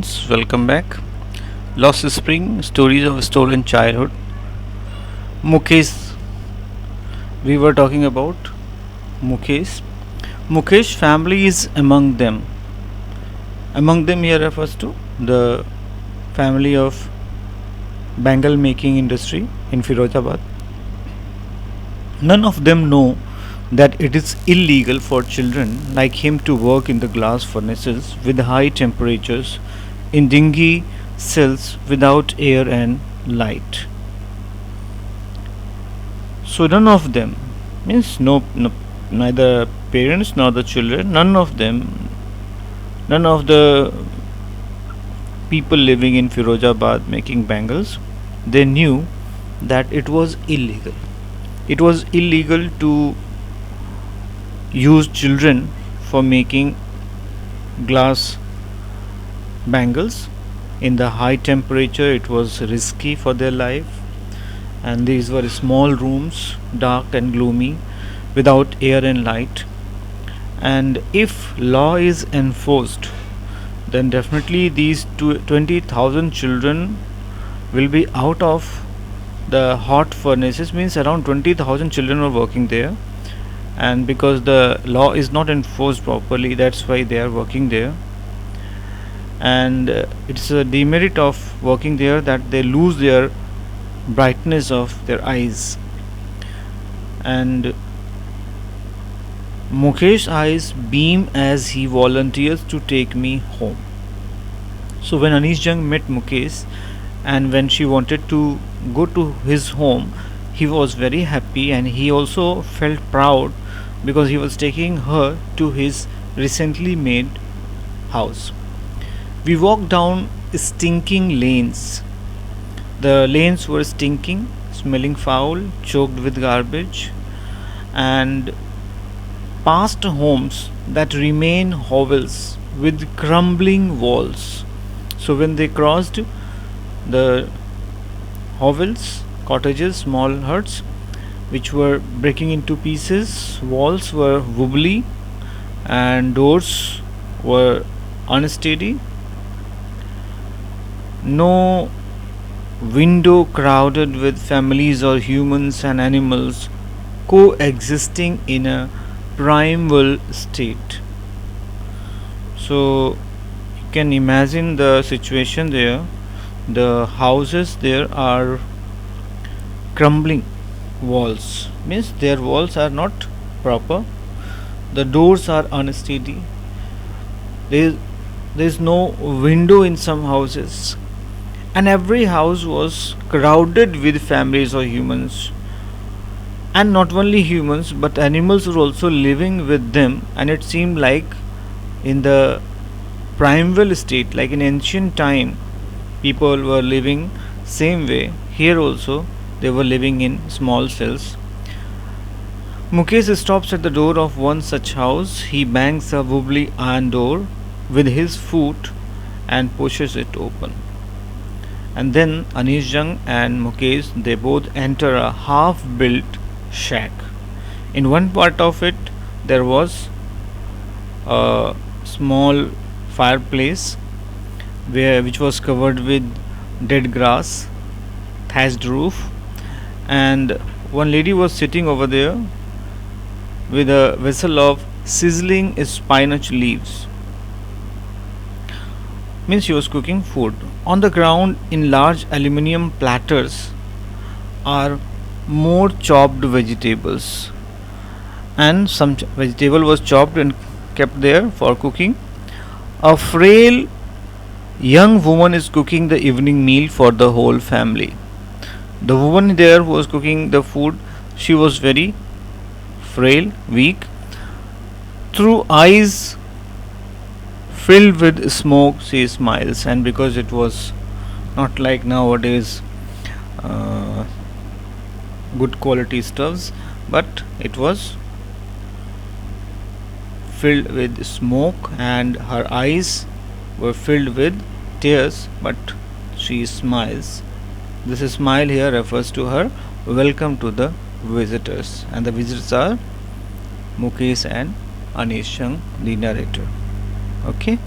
Welcome back. Lost Spring Stories of Stolen Childhood. Mukesh, we were talking about Mukesh. Mukesh family is among them. Among them here refers to the family of bangle making industry in Firozabad. None of them know that it is illegal for children like him to work in the glass furnaces with high temperatures in dingy cells without air and light. So none of them means no, neither parents nor the children, none of the people living in Firozabad making bangles, they knew that it was illegal. It was illegal to use children for making glass bangles in the high temperature. It was risky for their life, and these were small rooms, dark and gloomy, without air and light. And if law is enforced, then definitely these 20,000 children will be out of the hot furnaces. Means around 20,000 children were working there, and because the law is not enforced properly, that's why they are working there. And it's a demerit of working there that they lose their brightness of their eyes. And Mukesh's eyes beam as he volunteers to take me home. So when Anish Jung met Mukesh, and when she wanted to go to his home, he was very happy, and he also felt proud because he was taking her to his recently made house. We walked down stinking lanes. The lanes were stinking, smelling foul, choked with garbage, and past homes that remain hovels with crumbling walls. So when they crossed the hovels, cottages, small huts, which were breaking into pieces, walls were wobbly, and doors were unsteady. No window crowded with families or humans and animals coexisting in a primal state. So you can imagine the situation there. The houses there are crumbling walls, means their walls are not proper. The doors are unsteady. There is no window in some houses, and every house was crowded with families or humans, and not only humans but animals were also living with them. And it seemed like in the primeval state, like in ancient time, people were living same way. Here also they were living in small cells. Mukesh stops at the door of one such house. He bangs a wobbly iron door with his foot and pushes it open. And then Anish Jung and Mukesh, they both enter a half-built shack. In one part of it there was a small fireplace which was covered with dead grass, thatched roof, and one lady was sitting over there with a vessel of sizzling spinach leaves. Means she was cooking food. On the ground in large aluminium platters are more chopped vegetables, and some vegetable was chopped and kept there for cooking. A frail young woman is cooking the evening meal for the whole family. The woman there who was cooking the food, she was very frail, weak. Through eyes filled with smoke, she smiles, and because it was not like nowadays uh, good quality stuffs, but it was filled with smoke, and her eyes were filled with tears, but she smiles. This smile here refers to her welcome to the visitors, and the visitors are Mukesh and Anish Jung, the narrator. Okay.